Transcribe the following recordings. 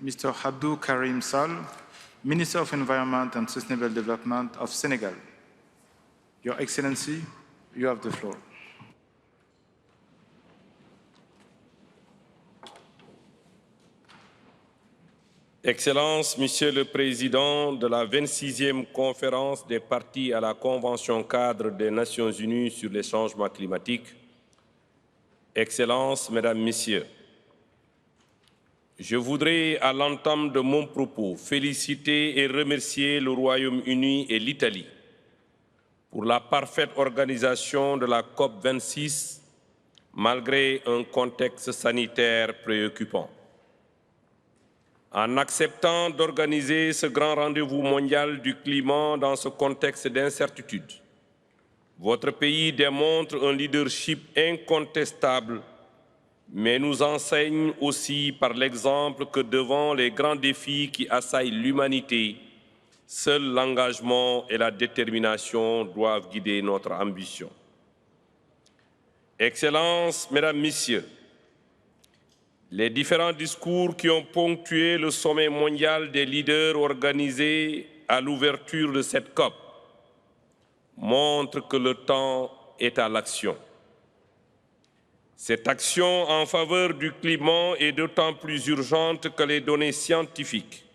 Mr. Abdou Karim Sall, Minister of Environment and Sustainable Development of Senegal. Your Excellency, you have the floor. Excellences, Monsieur le Président de la 26e conférence des parties à la Convention cadre des Nations Unies sur les changements climatiques, Excellences, Mesdames, Messieurs, je voudrais, à l'entame de mon propos, féliciter et remercier le Royaume-Uni et l'Italie pour la parfaite organisation de la COP26, malgré un contexte sanitaire préoccupant. En acceptant d'organiser ce grand rendez-vous mondial du climat dans ce contexte d'incertitude, votre pays démontre un leadership incontestable, mais nous enseigne aussi par l'exemple que devant les grands défis qui assaillent l'humanité, seul l'engagement et la détermination doivent guider notre ambition. Excellences, Mesdames, Messieurs, les différents discours qui ont ponctué le sommet mondial des leaders organisé à l'ouverture de cette COP montrent que le temps est à l'action. Cette action en faveur du climat est d'autant plus urgente que les données scientifiques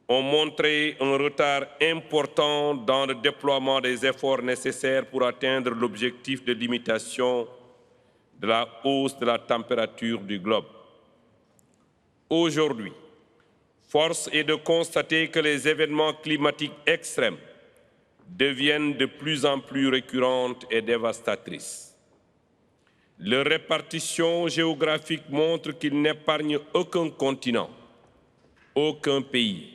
ont montré un retard important dans le déploiement des efforts nécessaires pour atteindre l'objectif de limitation de la hausse de la température du globe. Aujourd'hui, force est de constater que les événements climatiques extrêmes deviennent de plus en plus récurrentes et dévastatrices. Leur répartition géographique montre qu'ils n'épargnent aucun continent, aucun pays.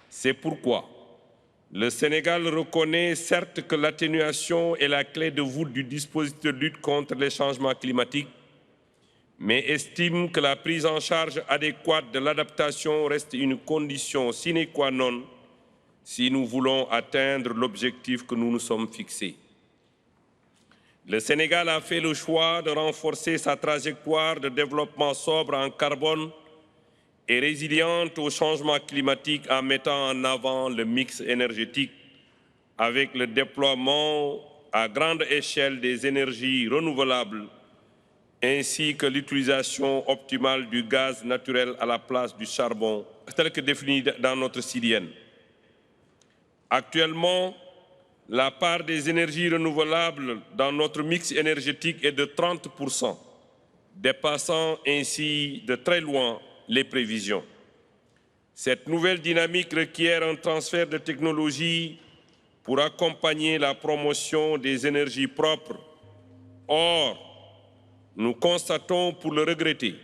C'est pourquoi le Sénégal reconnaît certes que l'atténuation est la clé de voûte du dispositif de lutte contre les changements climatiques, mais estime que la prise en charge adéquate de l'adaptation reste une condition sine qua non si nous voulons atteindre l'objectif que nous nous sommes fixés. Le Sénégal a fait le choix de renforcer sa trajectoire de développement sobre en carbone et résiliente au changement climatique en mettant en avant le mix énergétique avec le déploiement à grande échelle des énergies renouvelables ainsi que l'utilisation optimale du gaz naturel à la place du charbon, tel que défini dans notre CIDN. Actuellement, la part des énergies renouvelables dans notre mix énergétique est de 30%, dépassant ainsi de très loin les prévisions. Cette nouvelle dynamique requiert un transfert de technologies pour accompagner la promotion des énergies propres. Or, nous constatons, pour le regretter,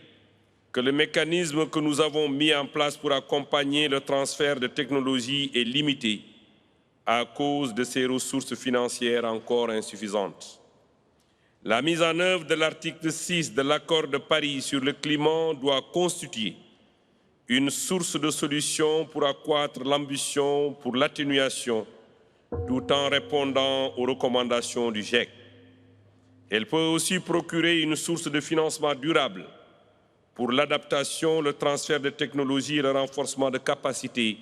que le mécanisme que nous avons mis en place pour accompagner le transfert de technologies est limité à cause de ces ressources financières encore insuffisantes. La mise en œuvre de l'article 6 de l'accord de Paris sur le climat doit constituer une source de solutions pour accroître l'ambition pour l'atténuation tout en répondant aux recommandations du GIEC. Elle peut aussi procurer une source de financement durable pour l'adaptation, le transfert de technologies et le renforcement de capacités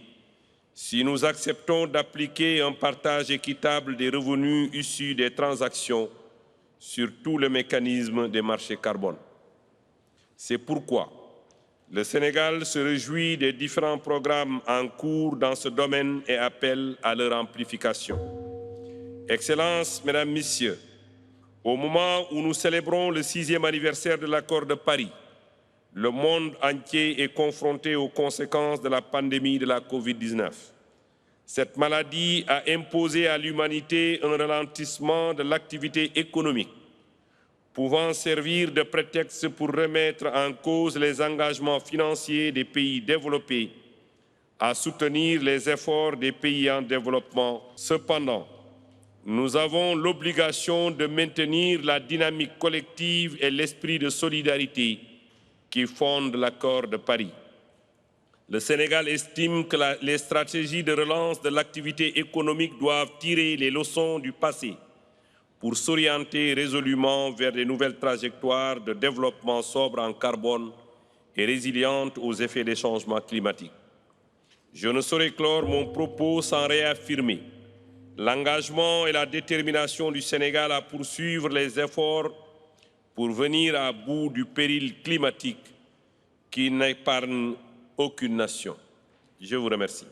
si nous acceptons d'appliquer un partage équitable des revenus issus des transactions sur tout le mécanisme des marchés carbone. C'est pourquoi le Sénégal se réjouit des différents programmes en cours dans ce domaine et appelle à leur amplification. Excellences, Mesdames, Messieurs, au moment où nous célébrons le 6e anniversaire de l'accord de Paris, le monde entier est confronté aux conséquences de la pandémie de la Covid-19. Cette maladie a imposé à l'humanité un ralentissement de l'activité économique, pouvant servir de prétexte pour remettre en cause les engagements financiers des pays développés à soutenir les efforts des pays en développement. Cependant, nous avons l'obligation de maintenir la dynamique collective et l'esprit de solidarité qui fondent l'accord de Paris. Le Sénégal estime que les stratégies de relance de l'activité économique doivent tirer les leçons du passé pour s'orienter résolument vers de nouvelles trajectoires de développement sobre en carbone et résiliente aux effets des changements climatiques. Je ne saurais clore mon propos sans réaffirmer l'engagement et la détermination du Sénégal à poursuivre les efforts pour venir à bout du péril climatique qui n'épargne aucune nation. Je vous remercie.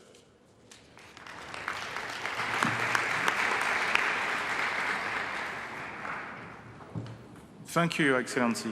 Thank you, Your Excellency.